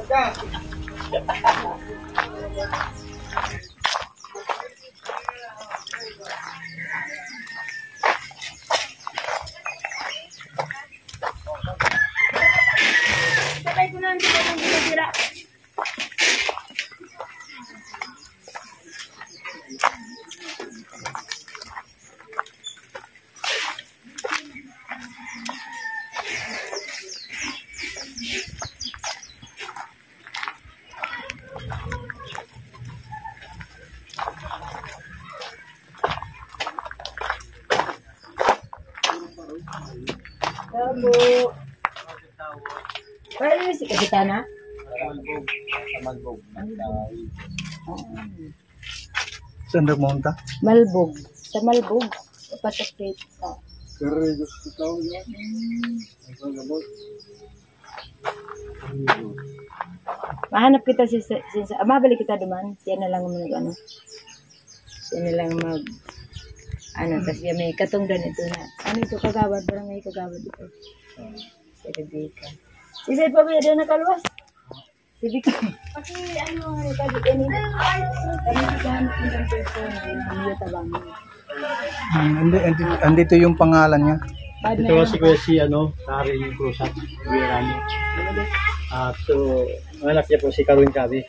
Sabay ko na ang sira. Tabo. Paano si Kapitana? Malbog. Saan daw monta? Malbog. Sa Malbog. Patakit. Mahanap kita si mabalik kita duman. Siya na lang ano. Siya na lang tapos may katungdan ito na. Ano ito, kagawad? Barangay kagawad ito. Si Rebecca. Si Zed pa ba yun nakaluwas? Si Vicky. Kasi ano, kagit yan yun. Kami naghahanap ng person. Hindi tabang. Andito yung pangalan niya. Ito kasi kuya si Kari Cruzat. So, anak niya po si Karwin Kabi.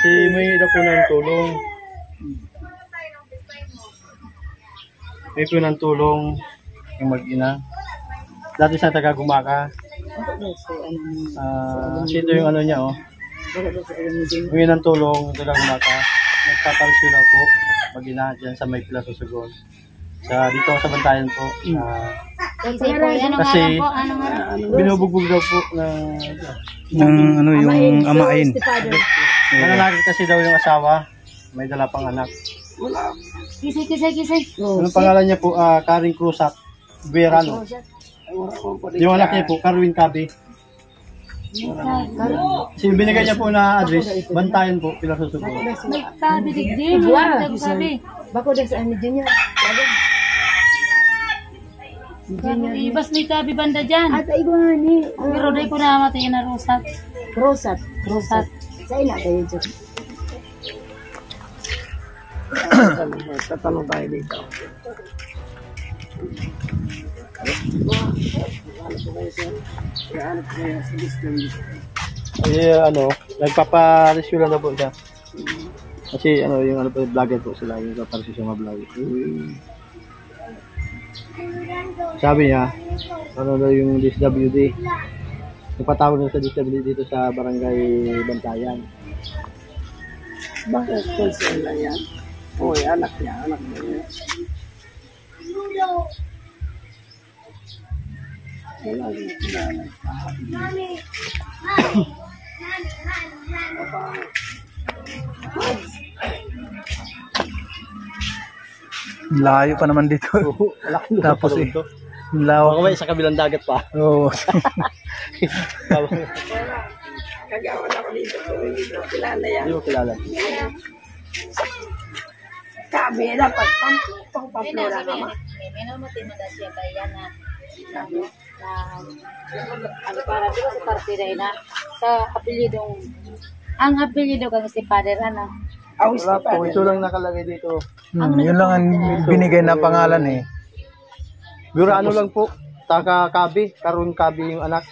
Si may ina po ng tulong. May po ng tulong yung mag-ina. Dati sa taga-Gumaka. Ito yung ano niya, May ng tulong, taga-Gumaka. Nagpaparisyo na po, mag-ina dyan sa may Plaza Sugon. Dito sa Bantayan po. Kasi binubugbog daw po ng yung amain. Nananakit kasi daw yung asawa. May dala pang anak. Kisay. Anong pangalan niya po? Karing Cruzat Verano. Yung anak niya po, Karwin Kabi. Kasi binigay niya po na address, Bantayan po, Pilasusugo. May Kabi digdig. Bako din sa ano dyan yan. Ibas may Kabi banda dyan. At iwan ni. Pero day ko na mati na Rosat. Rosat. Sa ina kayo dyan. Tatanong tayo dito. Nagpaparesyo lang na po siya. Kasi yung vlogger po sila, yung nagpaparesyo siya mag-vlog. Sabi niya, daw yung DSWD. Nagpatawag na sa DSWD dito sa Barangay Bantayan. Bakit po sila yan? Uy, anak niya. Wala rin sila. Layo pa naman dito. Tapos lawa Baka sa kabilang dagat pa. Oo. Kagawa na ako dito. Kilala yan. Hindi mo kilala. Kabi, dapat pampapura naman. May namatay na siya kaya na para dito sa partida na sa apelyidong ang apelyido kang si Father Wala po, ito lang nakalagay dito. Yun lang ang binigay na pangalan Verano lang po. Taka Kabi, Karwin Kabi yung anak.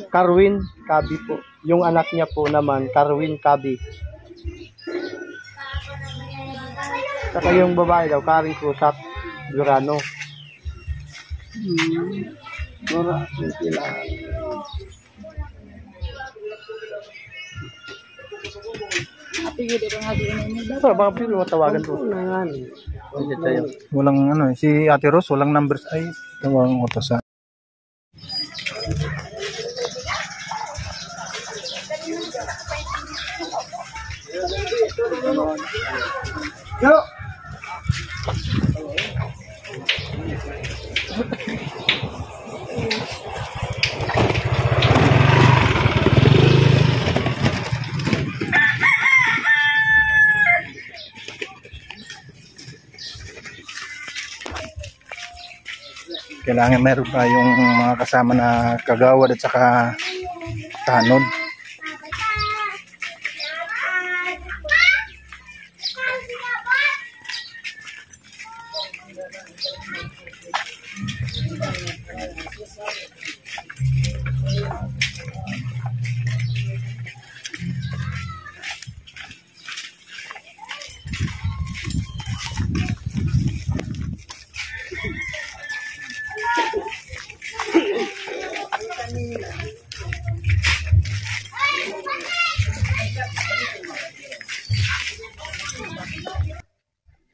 Karwin Kabi po. Yung anak niya po naman, Karwin Kabi. Saka yung babae daw, Karing Cruzat Verano. apelyido kang hagin niya. Baka pero matawagan po. Walang si Ate Rose, walang numbers ay tawang utosan. Yo. Kailangan meron pa yung mga kasama na kagawad at saka tanod.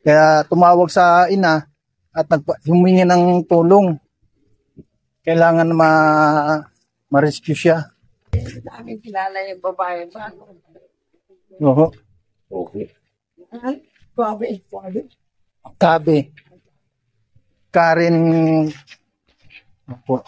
Kaya tumawag sa ina at humingi ng tulong. Kailangan ma-rescue siya. Dami kilala yung babae ba? Oo. Okay. Babae. Tabi. Karen. Opo.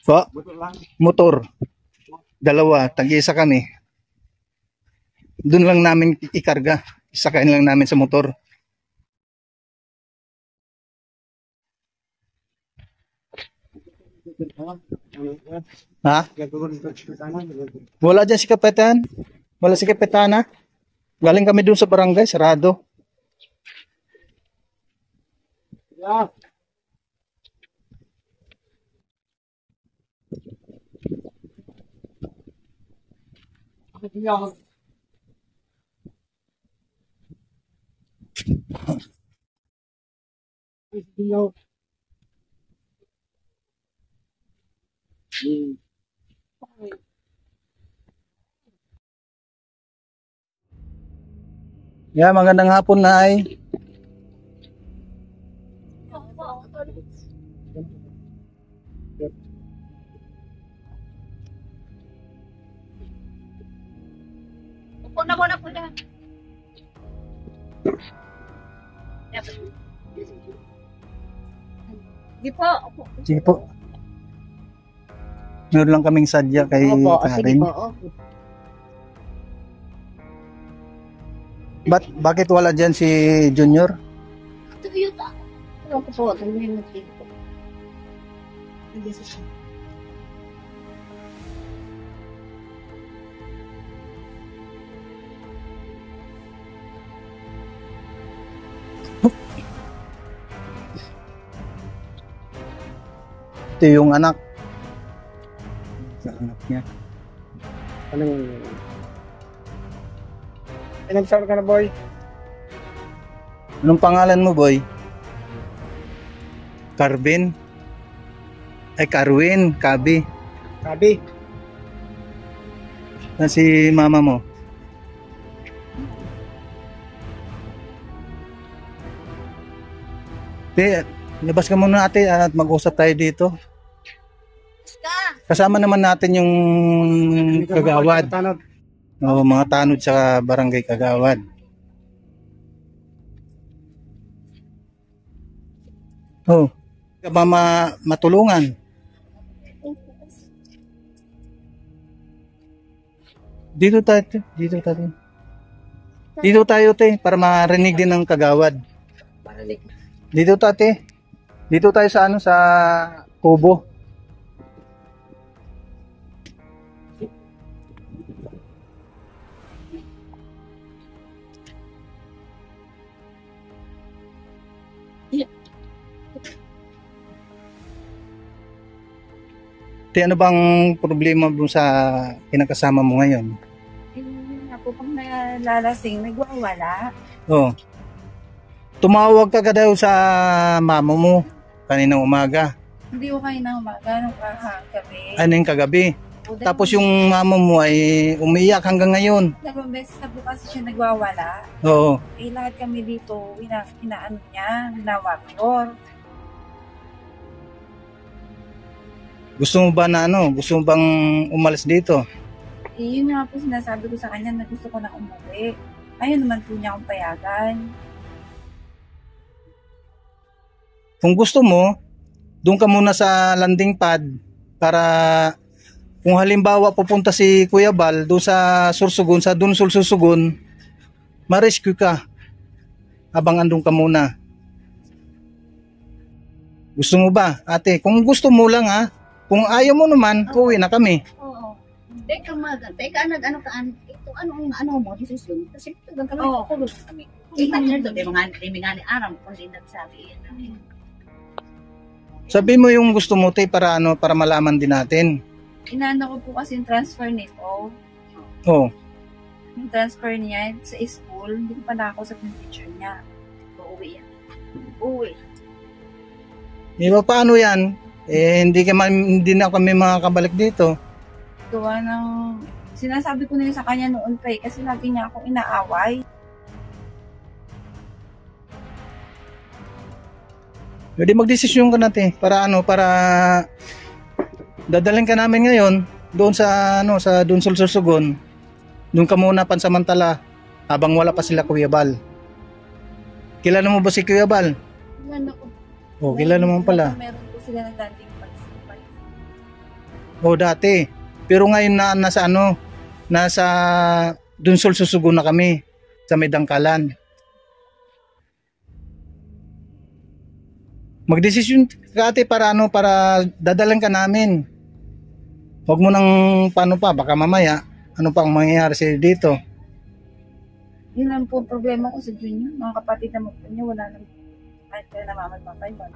Po, motor. Dalawa, tag-isa kami. Doon lang namin ikarga. Isakain lang namin sa motor. Ha? Wala dyan si Kapitan? Wala si Kapitana? Galing kami doon sa barangay, sarado. Yeah, magandang hapon, Nay. Upo na. Di po. Sige po. Meron lang kaming sadya kay Karen. Bakit wala dyan si Junior? Ako po, tumingin mo dito. Ito yung anak. Sa anak niya. Ilang taon ka na, boy? Anong pangalan mo, boy? Carvin? Ay, Carwin. Kabi. Kabi. Na si mama mo? Labas ka muna ate at mag-usap tayo dito. Kasama naman natin yung kagawad. O, mga tanod sa barangay Kagawad. Oh, ka ba matulungan? Dito tayo. Dito tayo, te, para marinig din ng Kagawad. Dito tate. Dito tayo sa sa kubo. Te, ano bang problema mo sa kinakasama mo ngayon? Ako pang nalalasing, nagwawala. Oh. Tumawag ka daw sa mama mo kaninang umaga. Hindi ko kayo na umaga nung kagabi. Ano yung kagabi? Tapos yung mama mo ay umiiyak hanggang ngayon. Dalawang beses na po kasi siya nagwawala. Oo. Eh, lahat kami dito, inaano niya, winawakyor. Gusto mo ba na ano? Gusto mo bang umalis dito? Eh, yun nga po sinasabi ko sa kanya na gusto ko na umuwi. Ayun naman po niya akong payagan. Kung gusto mo, doon ka muna sa landing pad para kung halimbawa pupunta si Kuya Bal doon sa Sursugun, sa Dunsol Sursugun, ma-rescue ka habang andun ka muna. Gusto mo ba, ate? Kung gusto mo lang ha, kung ayaw mo naman, uwi na kami. Oo. Teka ano ito ano mo desisyon kasi tagang kami Oo. kulo kami. Kita niyo do mga ni aram kung sino sabi yan. Sabi mo yung gusto mo, te, para ano, para malaman din natin. Inaano ko po kasi yung transfer nito. Oh, Yung transfer niya sa school, hindi ko pa nakakusap yung teacher niya. Uuwi yan. Uwi. di ba paano yan? Eh, hindi na kami makakabalik dito. Gawa ng, sinasabi ko na yun sa kanya noon pa eh, kasi lagi niya akong inaaway. Pwede magdesisyon ka natin para ano, para dadalhin ka namin ngayon doon sa ano, sa Dunsol Sursugun. Doon ka muna pansamantala habang wala pa sila Kuya Bal. Kilala mo ba si Kuya Bal? Yan ako. Oh, kilala mo pala. Meron po sila ng dating Oh, dati. Pero ngayon na nasa ano, nasa Dunsol Sursugun na kami sa may Dangkalan. Magdesisyon ka, ate, para ano, para dadalan ka namin. Huwag mo nang paano pa, baka mamaya ano pa ang mangyayari sa dito. Yun lang po ang problema ko sa Junior. Mga kapatid naman po niya, wala nang kahit kaya namamagpapay ba.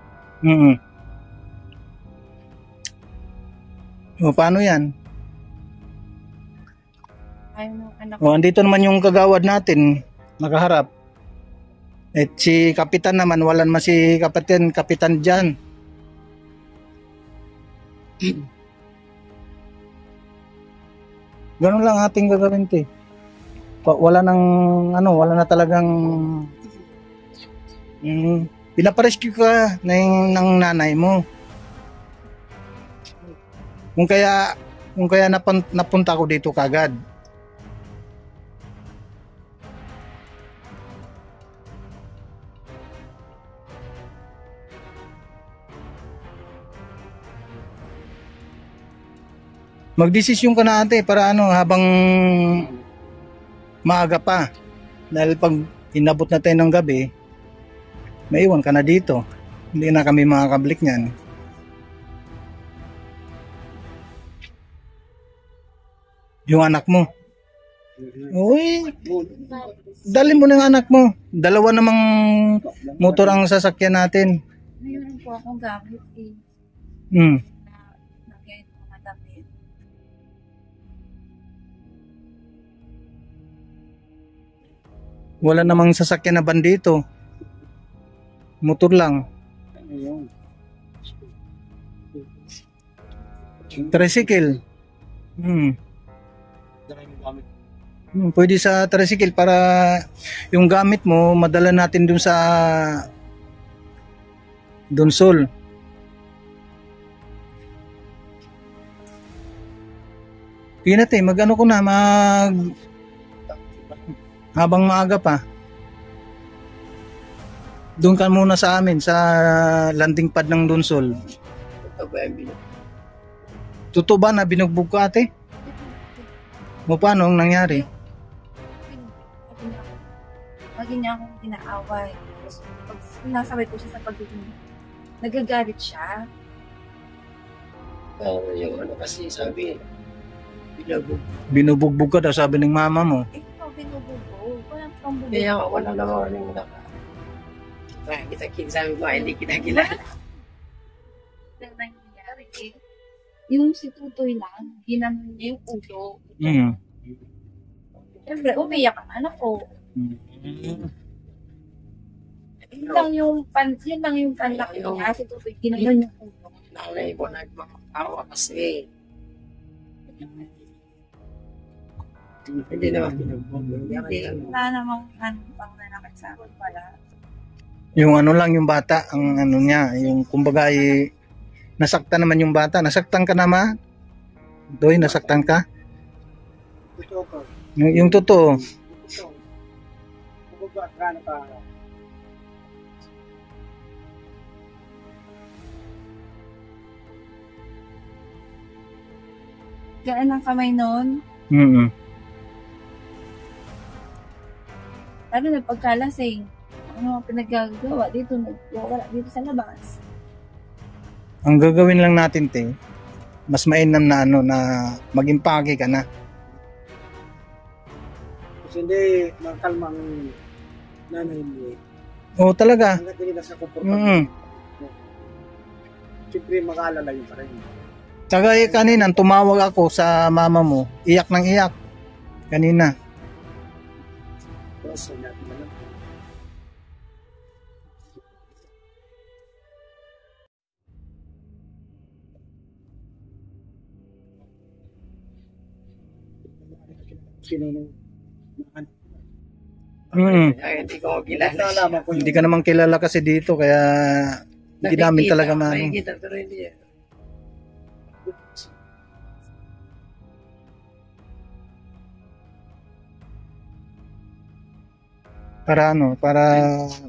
O, paano yan? Ayaw ng anak O, andito naman yung kagawad natin, nakaharap. Eh, si Kapitan naman, wala naman si Kapitan dyan. Ganun lang ating gagawin, te. Wala nang, ano, wala na talagang pinaparescue ka ng nanay mo. Kung kaya napunta ko dito kagad. Magdesisyon ka na, ate, para ano, habang maaga pa. Dahil pag inabot na tayo ng gabi, maiwan ka na dito. Hindi na kami makakablik niyan. Yung anak mo. Uy, dali mo ng anak mo. Dalawa namang motor ang sasakyan natin. Mayroon po akong gamit eh. Lagyan ng mga damit. Wala namang sasakyan na bandito. Motor lang. Tricycle. Pwede sa tricycle para yung gamit mo madala natin dun sa Dunsol. Sige natin, mag-ano ko na, habang maaga pa. Doon ka muna sa amin, sa landing pad ng Dunsol. Totoo ba na binugbog ka, ate? O paano ang nangyari? Lagi niya akong inaaway. Tapos, pag sinasabay ko siya sa pagiging, nagagalit siya. Yung ano kasi sabi, Binubugbog ka daw, sabi ng mama mo. Eh, ito, binububo. Walang pang bubo. kaya wala naman rin kita sabi ko, hindi kita kilala. Ang nangyayari eh. Yung si Tutoy lang, ginanon niya yung ulo. Siyempre, umiyak ang anak ko. Yun lang yung panlaki niya. Si Tutoy, ginanon yung ulo. Nanay ko nagmakawa kasi Hindi naman pinagbubog. Hindi, wala namang pang nanakit sa akin pala. Yung ano lang yung bata, ang ano niya, yung kumbaga nasaktan naman yung bata. Nasaktan ka naman? Doy, nasaktan ka? Yung totoo. Gaan ang kamay noon. Mm. Lalo na pagkalasing. Ano ang pinaggagawa dito, nagwawala dito sa labas. Ang gagawin lang natin, te, mas mainam na ano na mag-impake ka na. Kasi hindi makalmang nanay mo. Oo, talaga. Hanggat hindi na sa komportable. Mm. Siyempre mag-aalala yun pa rin. Kagaya kanina, tumawag ako sa mama mo, iyak ng iyak. Kanina. Tapos natin na lang. Sino nung Ay, hindi ko kilala. nalaman ko Hindi ka naman kilala kasi dito, kaya hindi namin talaga maano. Nakikita, pero hindi yan. Para ano, para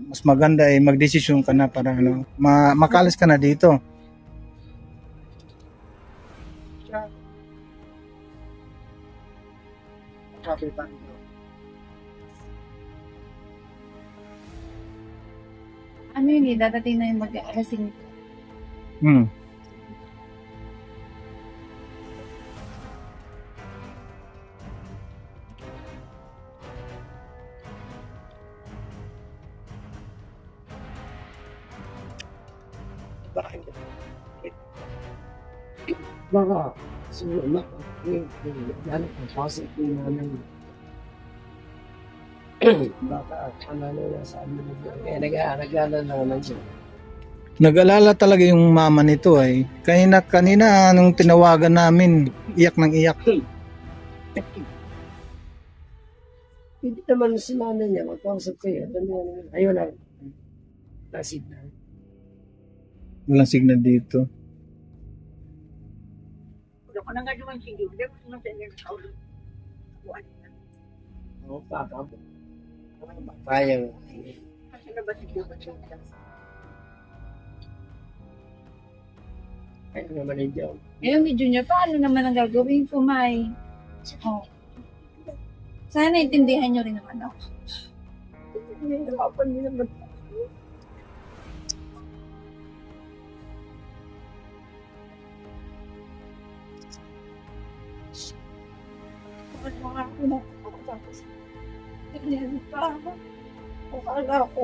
mas maganda ay magdesisyon ka na para ano, makalis ka na dito. kapitan. Ano yun eh, dadating na yung mag-aalasing. Hmm. Bakit? Baka, siguro na, ano kung pasok yung namin. Baka, ano na sabi mo. Kaya nag-aalala naman siya. Nag-alala talaga yung mama nito ay. Kanina nung tinawagan namin, iyak ng iyak. Hindi naman si nanay niya, magkausap kayo. Ayun na, nasib na. Walang signal dito. Oo, papa. Kaya. Kaya naman yung job. Ngayon ni Junior, paano naman ang gagawin ko, May? Oh. Sana intindihan nyo rin naman ako. Hirapan din naman. Mga ako na ako tapos. Hindi pa ako. Akala ko.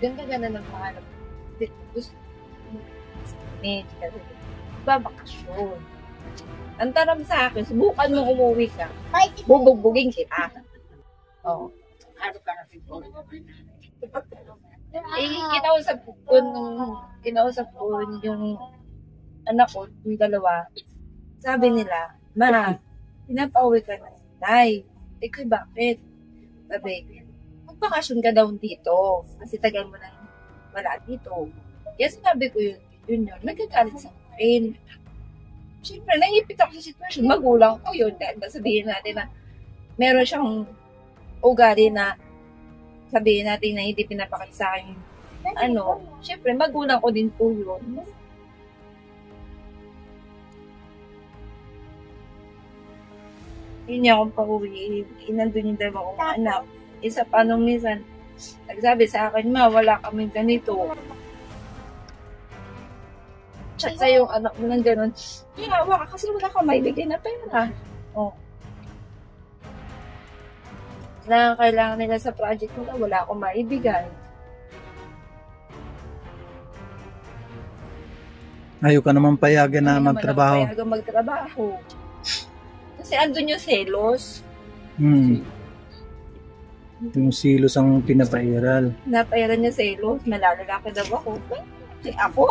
Ganda-ganda ng pangalap. Gusto babakasyon. Ang tanong sa akin, subukan mo umuwi ka. Bubugbugin kita. Oo. Ano ka na siguro? Kinausap ko yung anak ko, yung dalawa. Sabi nila, Ma, pinapauwi ka na. Nay, ikaw bakit? Sabi, magbakasyon ka daw dito. Kasi tagal mo na wala dito. Kaya sinabi ko yun. Nagkagalit sa akin. Siyempre, naipit ako sa sitwasyon. Magulang ko yun. Dahil sabihin natin na meron siyang ugali na sabihin natin na hindi pinapakita sa akin ano. Siyempre, magulang ko din po yun. Hindi niya akong pauwi. Nandun yung dalawa kong anak. Isa pa nung minsan, nagsabi sa akin, Ma, wala kami ganito. Chat sa yung anak mo ng ganun. Hinawa ka kasi wala ka maibigay na pera. Oh. na kailangan nila sa project nila, wala akong maibigay. Ayaw ka naman payagan na Hindi naman magtrabaho. ako payagang magtrabaho. Kasi andun yung selos. Yung silos ang pinapairal. Napairan niya selos. Malalaki daw ako. Ako?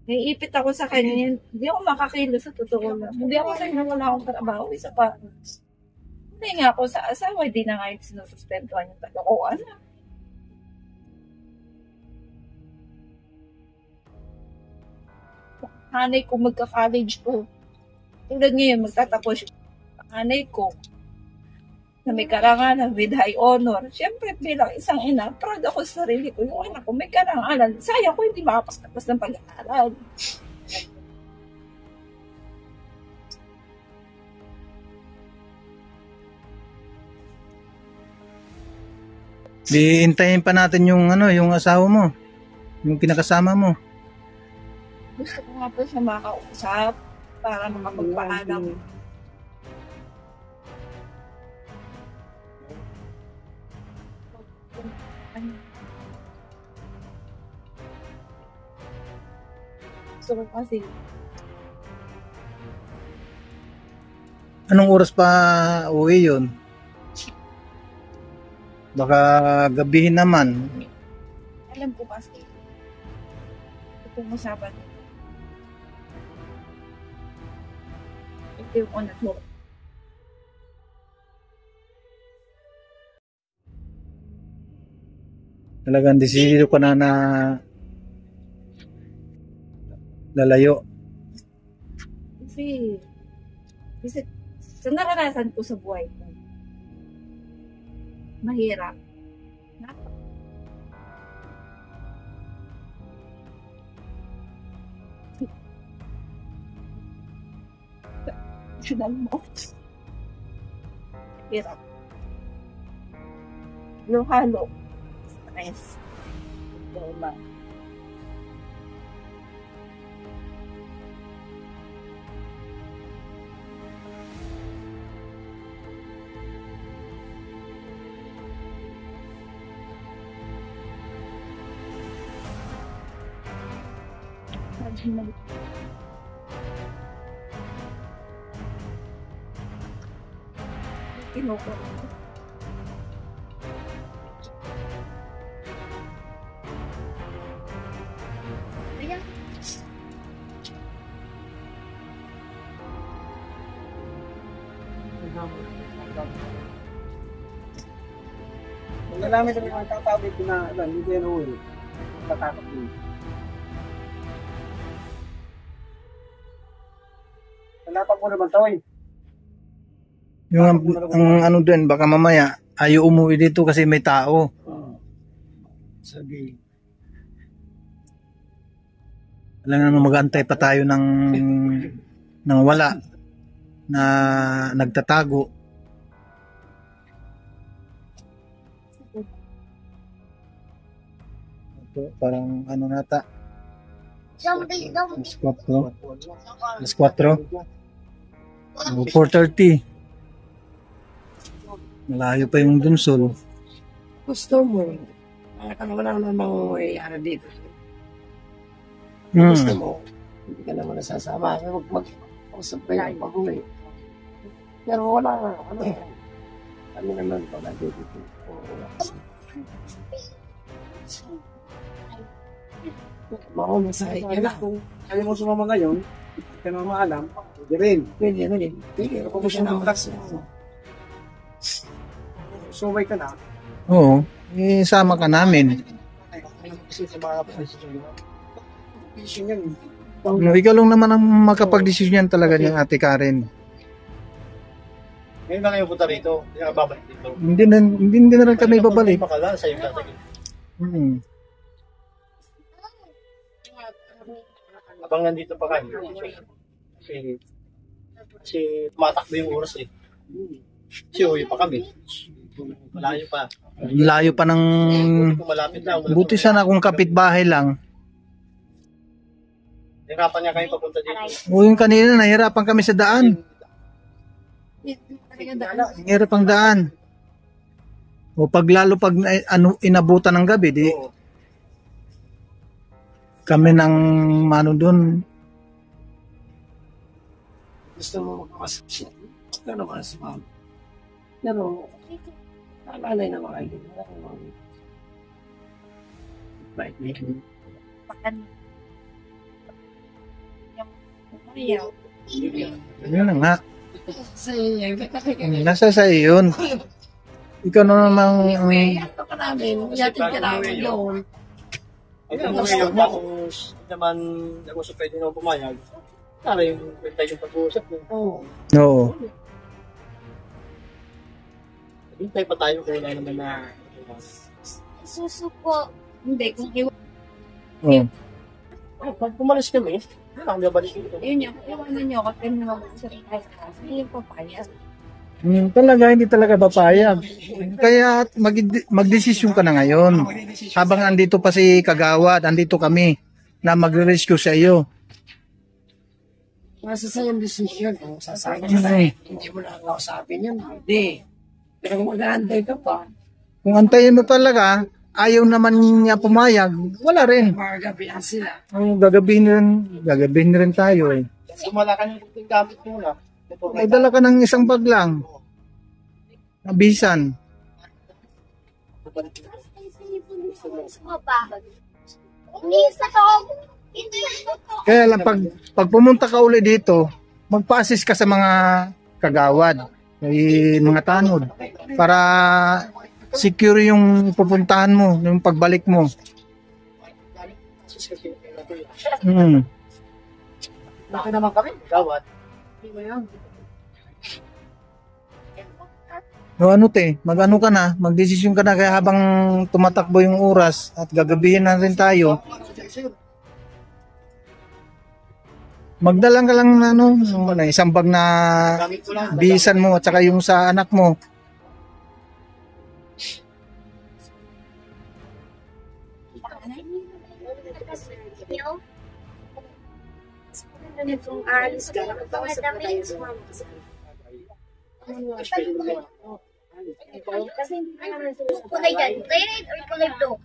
Naiipit ako sa kanya. Hindi ako makakilo sa totoo lang. Hindi ako sa wala akong trabaho. Isa pa. Hindi nga ako sa asawa. Hindi na nga yung sinusustentuhan yung kalokohan. Hanay ko magka-college ko. Tulad ngayon, magtatapos yung hanay ko na may karangalan with high honor. Siyempre, bilang isang ina, proud ako sa sarili ko. Yung anak ko may karangalan. Sayang ko hindi makapagtapos ng pag-aaral. Di hintayin pa natin yung yung asawa mo. Yung pinakasama mo. Gusto ko nga po siya makausap para makapagpaalam. Gusto ko kasi Anong oras pa uwi yun? Baka gabihin naman. alam ko kasi itong usapan ito yung una ko. Talagang desidido ka na lalayo. Kasi sa naranasan ko sa buhay ko, mahirap. Emotional mo. Hirap. Halo-halo. Stress. Trauma. Kinoko. Ayan. Kung nalaman sa mga tatawag ko na hindi yan uwi, tatakot din. Nalapag mo naman to eh. Yung ang din, baka mamaya ayaw umuwi dito kasi may tao. Sabi. Alam naman mag-antay pa tayo ng wala na nagtatago. Ito, parang nata. Alas 4. Alas 4. 4:30. Malayo pa yung Dunsol. Gusto mo. Wala naman mangyayari dito. Gusto mo. Hindi ka naman nasasama. Mag-usap kayo mag-uwi. Pero wala na. Kami naman pala dito. Makumasahe ka na. Kung ayaw mo sumama ngayon, hindi ka naman maalam, pwede rin. Pwede rin. Pwede. Kung gusto ng oras. Sumay ka na. Oo, isama ka namin. No, ikaw lang naman ang makapag-desisyon talaga niya, Ate Karen. Ngayon na kayo punta rito, hindi ka babalik dito. Hindi na rin kami babalik. Makala, sa'yo tatagin. Abang nandito pa kayo. Kasi tumatakbo yung oras eh. Kasi uwi pa kami. Malayo pa. Layo pa ng... Kung malapit lang. Buti sana kung kapitbahay lang. Hirapan niya kayo papunta dito. O yung kanina, nahirapan kami sa daan. Hirap ang daan. O lalo pag inabutan ng gabi, di kami ng mano doon. Gusto mo magpapasasya. Ito naman si ma'am. Pero, nakalay na mga kaibigan. Bait me. Yun na nga. Sa iyo, Nasa sa iyo yun. Ikaw na namang ito ka namin. Yatid ka namin yun. Ay, kung ngayon na, kung naman ako sa pwede naman pumayag, para yung tayo yung pag-uusap mo. Oo. Oo. Hintay pa tayo kung wala naman na Susuko. Hindi, kung iwan. Oo. pag pumalis kami, ang gabalik dito. Yun yung, iwanan nyo ako. Pero naman sa tayo. Hindi yung papaya. Talaga, hindi talaga papayag. Kaya magdesisyon ka na ngayon. Habang andito pa si Kagawad, andito kami na magre-rescue sa iyo. Nasa sa yung decision. Kung sasabi na hindi mo na kausapin yun. Hindi. Pero kung mag-aantay ka pa, Kung antayin mo talaga, ayaw naman niya pumayag, wala rin. magagabihan sila. Ang gagabihin rin tayo eh. Sumala ka ng gamit mo na. May dala ka ng isang bag lang. Abisan. Kaya lang pag pumunta ka uli dito, magpa-assist ka sa mga kagawad, may mga tanod para secure yung pupuntahan mo, yung pagbalik mo. Laki naman kami, gawat. No, mag-ano ka na, magdesisyon ka na kaya habang tumatakbo yung oras at gagabihin na rin tayo. Magdalang ka lang na isang bag na bisan mo at saka yung sa anak mo. Kung aalis ka, nakapawasa pa tayo sa mga Kulay dyan. Kulay red or kulay blue?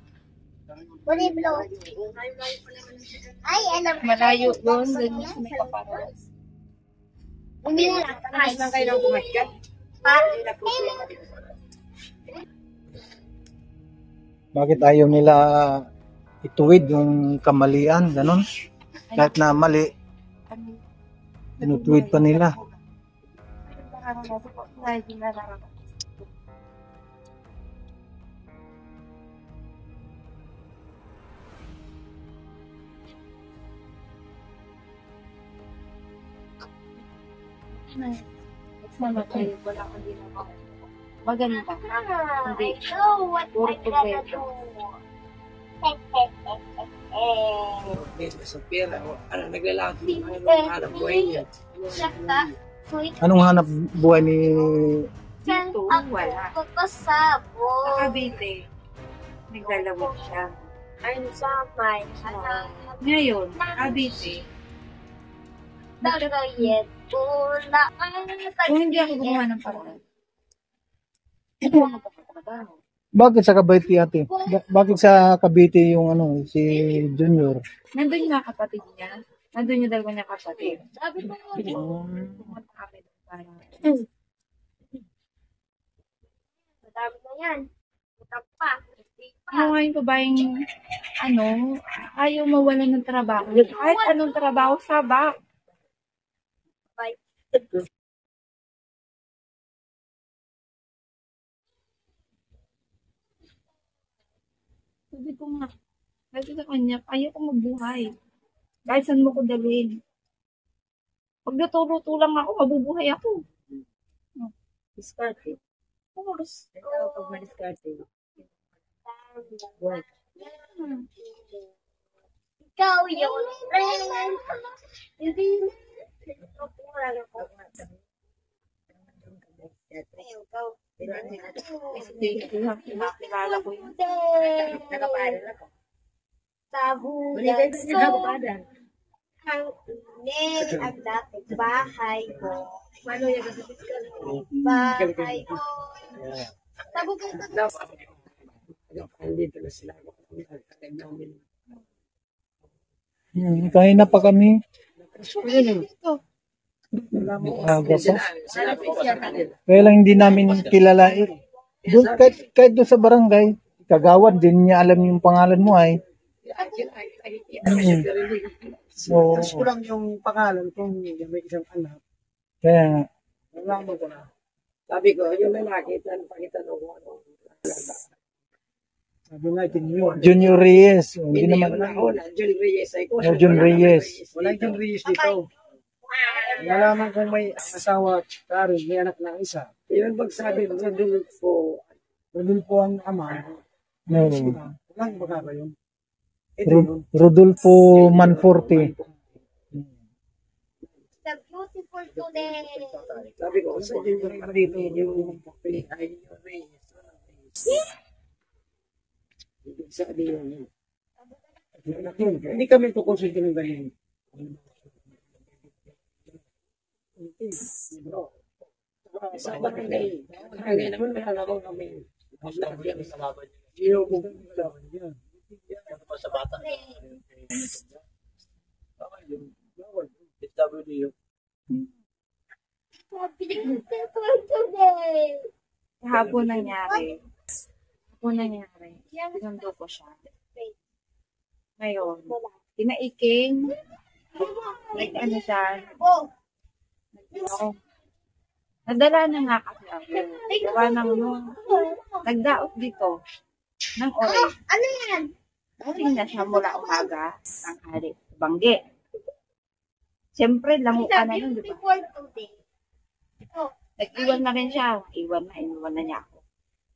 Kulay blue. Ay, alam ko. malayo doon, doon may kaparos. Hindi na lang. Ayos lang kayo ng kumagat. Pa? Bakit ayaw nila ituwid yung kamalian, ganon? Kahit na mali, inutuwid pa nila. Mamatay, wala kang ginagawa. Maganda. Hindi. So, what Puro I gotta problema. do? Sa pera, naglalaki ng hanap buhay niya. Anong hanap buhay ni... Dito, wala. Pagkasabo. Sa Cavite, naglalawag siya. Ayun sa may. Ngayon, Cavite, Tagayet. Pula. kung hindi ako gumawa ng paraan, ito ang magpapakabano. Bakit sa Cavite ate? Bakit sa Cavite yung si Junior? Nandun yung mga kapatid niya. Nandun yung dalawa niya kapatid. Sabi ko, Pumunta kami doon para... madami na yan. Utang pa. Ano nga yung babaeng, ayaw mawalan ng trabaho. Kahit anong trabaho, sabak. Sabi ko nga, sabi sa kanya, ayaw ko mabuhay. Kahit saan mo ko dalhin. Pag naturuto lang ako, mabubuhay ako. Diskarte. Oras. Pag ma-diskarte. Work. Ikaw yun. Hindi. Nakilala ko yun. Nakaparal ako. Tabu. Balik kayo sa nakaparal. ang dating bahay ko. Ano yung Bahay ko. Sabi ko ito. Andito na sila. Kain na pa kami. Aga pa. Kaya lang hindi namin kilala. Doon, kahit doon sa barangay, kagawad din niya alam yung pangalan mo ay. So, Tapos ko lang yung pangalan kung may isang anak. kaya, Nalaman ko na. Sabi ko, yung lalaki, pakitanong ko ano. Sabi natin yun. Junior Reyes. Hindi Hindi naman. naman. John Reyes. Ay ko. John Reyes. Wala yung Reyes dito. Nalaman kong may asawa at Karen, may anak na isa. Yun magsabi, nandun po. Nandun po ang ama. No. Walang baka ba yun? Ito yun. Rodolfo Manforte. The beautiful today. Sabi ko, sa inyo yung dito yung ay yung Reyes. Ibig sabihin yun. Hindi kami kukonsulti ng ganyan. Sa barangay. Barangay naman, may alam ko kami. Iyo po. The beautiful today. Kahapon nangyari. Sinundo ko siya. Ngayon, kinaiking, nag-ano siya, Oh, nadala na nga kasi ako. Gawa ng nagdaot dito ng oras. ano yan? Dating na siya mula umaga, tanghali, bangge. Siyempre, lamukan na yun, di ba? Beautiful today. Nag-iwan na rin siya. Iwan na niya ako.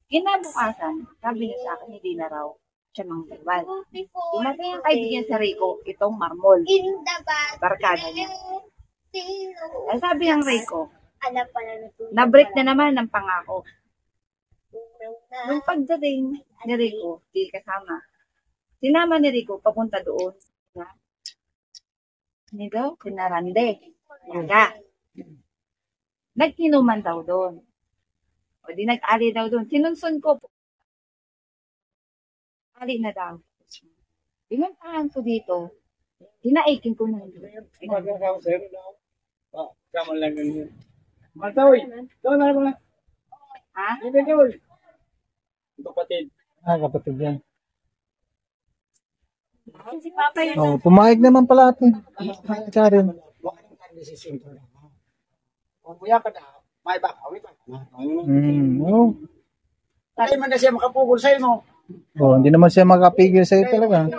Kinabukasan, sabi niya sa akin, hindi na raw siya manggiwan. Beautiful Dumating ang kaibigan sa Rico, itong marmol. in the bathroom. Barkada niya. Ay sabi ng Rico, Alam pala na ito. na-break na naman ng pangako. Nung pagdating ni Rico, di kasama. Sinama ni Rico papunta doon. Nido, sinarande. Yaga. Nagkinuman daw doon. O di nag-ali daw doon. Sinunsun ko po. Ali na daw. Pinuntahan ko dito. Dinaikin ko na doon. Kama lang ganyan. Matawi. Ito na naman. Ha? Hindi ka yun. Kapatid. Kapatid yan. Si Papa yun. Oh, pumayag naman pala atin. Karen. Kung kuya ka na, may baka, ka na. Oh. Hindi man na siya makapugol sa mo. Oh, hindi naman siya makapigil sa'yo talaga.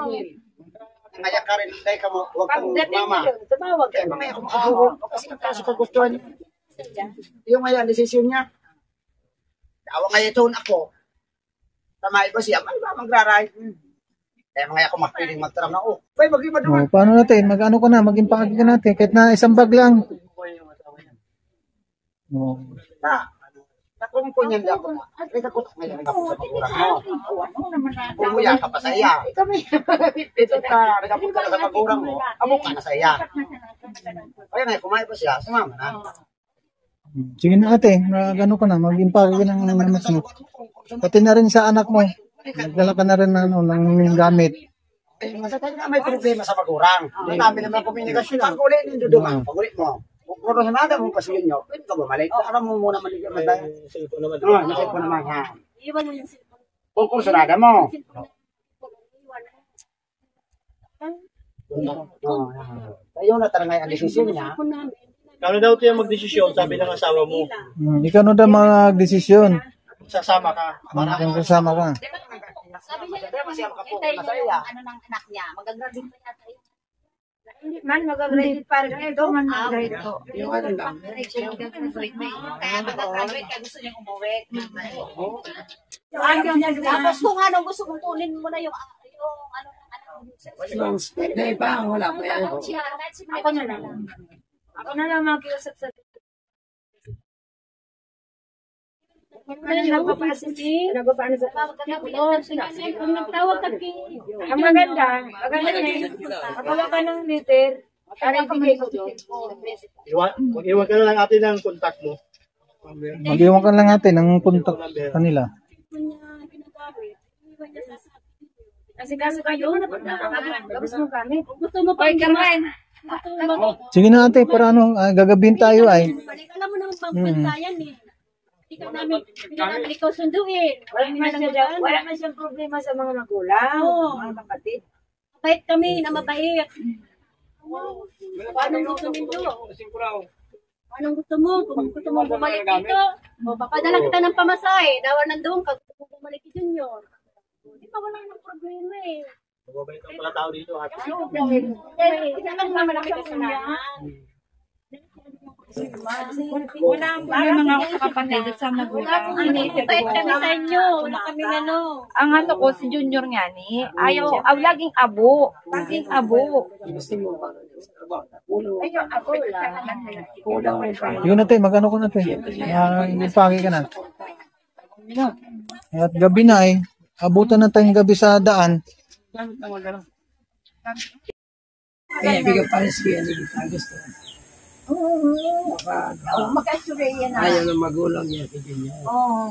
Kaya ka rin, hindi ka mo, huwag kang mama. Tumawag Kaya mamaya ako makapugol. Kasi kaso kagustuhan niya. Yung ngayon, desisyon niya. Tawa ngayon ito ako. Tama ba siya? May ba magraray? Kaya mga ako makiling magtaram na, oh, bay, mag-iba Oh, naman. paano natin? Mag-ano ka na? Mag-impake ka natin. Kahit na isang bag lang. Oh. Kung kunyan di ako na, ay kakutak ngayon ako sa pagurang mo. Bumuya ka pa sa iya. Ito ka, nagkapunta ka sa pagurang mo, amo ka na sa iya. Kaya nga, kumain pa siya, sumama na. Sige na ate, mag-ano ka na? Mag-impake ka ng namas mo. Pati na rin sa anak mo. Nagdala ka na rin ng gamit. Masakit na may problema sa pagurang. Marami naman komunikasyon. Pag uli, nindudungan, pag uli mo. Kung sa nada mong pasilin nyo, pwede ka bumalik. Alam mo muna maligyan mo tayo. Cellphone naman. Oo, yung cellphone naman. Ha. Iwan mo yung cellphone. Kung sa nada mo. Tayo na tarangay ang desisyon niya. Kano daw tayo magdesisyon, sabi ng asawa mo. Ikaw na daw mag-desisyon. Sasama ka. Kung kasama ka. Sabi niya, Masaya ka po. hintay niya Masaya. yung ano ng anak niya. Magagraduate pa yata yun. Hindi man, mag-graduate para ganito. Man, mag-graduate. Yung ano lang. Kaya magagraduate ka, gusto niyang umuwi. Tapos Tapos kung ano, gusto mong kunin mo na yung ano ng anak mo. Hindi pa, wala pa yan. ako na lang. Ako na lang makiusap sa nagpapaano sa ang maganda, maganda ako ka ng liter, Mag-iwan ka na lang ate ng contact mo. Mag-iwan ka lang natin ng kontak kanila. Kasi kaso kayo, labas mo kami. Gusto mo pa kaman. Sige na ate, para gagabin tayo ay. Alam mo naman pang bantayan eh. Hindi ka namin ikaw sunduin. Wala man siyang problema sa mga magulang, mga kapatid. Mabait kami na mabait. Anong gusto nito? Anong gusto mo? Kung gusto mo bumalik dito, papadala kita ng pamasahe. Dawa nandoon ka, gusto mo bumalik si Junior. Hindi pa wala nang problema eh. Mababait ang pala tao dito ate. Isa lang naman ang kasalanan. Wala ang problema nga ako sa kapatid at sa magulang. Mabait kami sa inyo. Wala kami ano. Ang ano ko, si Junior nga ni, laging abo. Laging abo. Yun natin, mag-ano ko natin. Ipagi ka na. At gabi na eh. Abutan na tayong gabi sa daan. Ayaw ng magulang niya. Oo.